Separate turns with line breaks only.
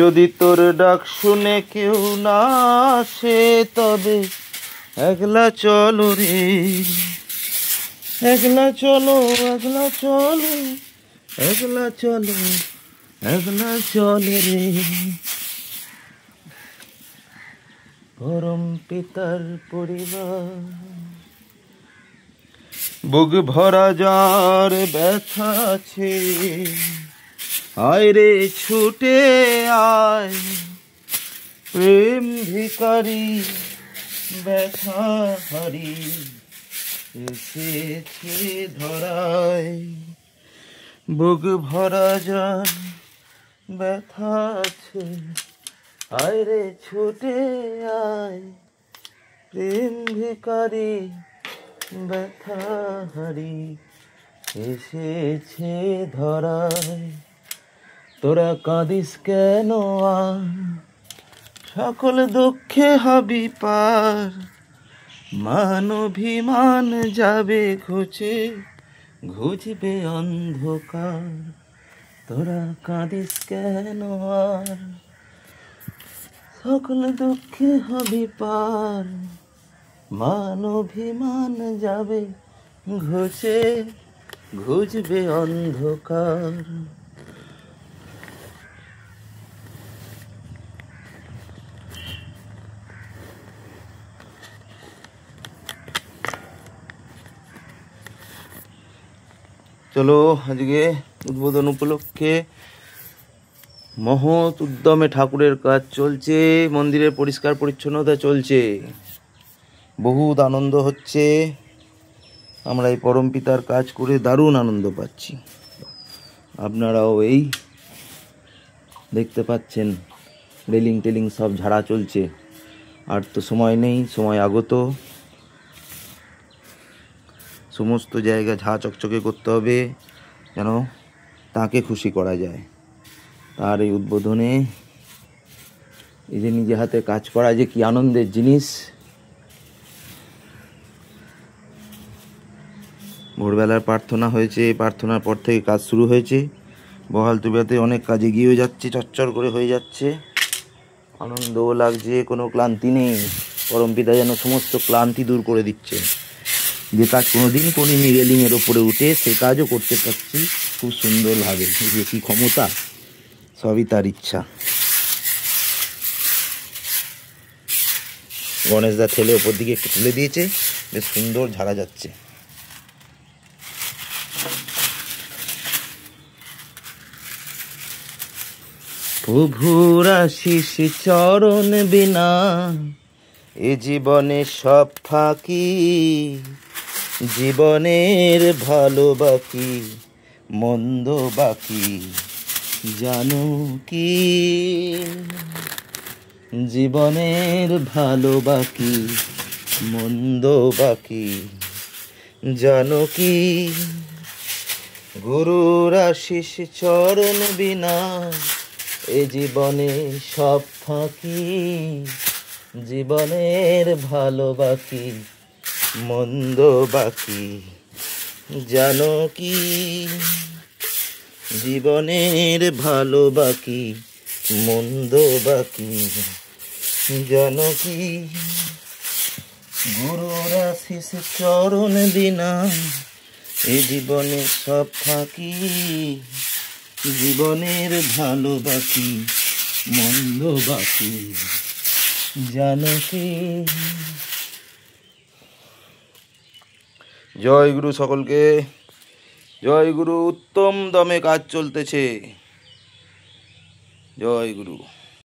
যদি তোর ডাক শুনে কেউ না আসে তবে একলা চলো রে, একলা চলো, একলা চলো, একলা চলো, একলা চলো রে। পরম পিতার পরিবার, বুক ভরা যার ব্যথা আছে, আয় রে ছুটে আয়, প্রেম ভিখারি ব্যথা হারি এসেছে ধরায়। বুক ভরা যার ব্যথা আছে, আয় রে ছুটে আয়, প্রেম ভিখারি ব্যথা হারি এসেছে ধরায়। তোরা কাঁদিস কেন আর, সকল দুঃখে হবি পার, মান অভিমান যাবে ঘুচে, ঘুচবে অন্ধকার। তোরা কাঁদিস কেন আর, সকল দুঃখে হবি পার, মান অভিমান যাবে ঘুচে, ঘুচবে অন্ধকার। চলো আজকে উদ্বোধন উপলক্ষে মহৎ উদ্যমে ঠাকুরের কাজ চলছে, মন্দিরের পরিষ্কার পরিচ্ছন্নতা চলছে, বহুত আনন্দ হচ্ছে। আমরা এই পরম পিতার কাজ করে দারুণ আনন্দ পাচ্ছি। আপনারাও এই দেখতে পাচ্ছেন রেলিং টেলিং সব ঝাড়া চলছে। আর তো সময় নেই, সময় আগত। সমস্ত জায়গা ঝাঁ চকচকে করতে হবে যেন তাকে খুশি করা যায়। তার এই উদ্বোধনে এই যে নিজে হাতে কাজ করা যে কি আনন্দের জিনিস। ভোরবেলার প্রার্থনা হয়েছে, প্রার্থনার পর থেকে কাজ শুরু হয়েছে। বহাল তবিয়াতে অনেক কাজ এগিয়েও যাচ্ছে, চচ্চর করে হয়ে যাচ্ছে, আনন্দও লাগছে, কোনো ক্লান্তি নেই। পরম পিতা যেন সমস্ত ক্লান্তি দূর করে দিচ্ছে। যে কাজ কোনোদিন করিনি রেলিংয়ের ওপরে উঠে, সে কাজও করতে পারছি খুব সুন্দরভাবে। যে কী ক্ষমতা, সবই তার ইচ্ছা। গণেশদা ঠেলে ওপর দিকে একটু তুলে দিয়েছে, বেশ সুন্দর ঝাড়া যাচ্ছে। প্রভুর আশিস চরণ বিনা এ জীবনে সব ফাঁকি, জীবনের ভালো বাকি মন্দ বাকি জানো কি, জীবনের ভালো বাকি মন্দ বাকি জানো কি। গুরুর আশিস চরণ বিনা এ জীবনে সব ফাঁকি, জীবনের ভালো বাকি মন্দ বাকি জানো কি, জীবনের ভালো বাকি মন্দ বাকি জানো কি। গুরুর আশিস চরণ বিনা এ জীবনে সব ফাঁকি, জীবনের ভালো বাকি মন্দ বাকি জানো কি। জয় গুরু সকলকে, জয় গুরু। উত্তম দমে কাজ চলতেছে, জয় গুরু।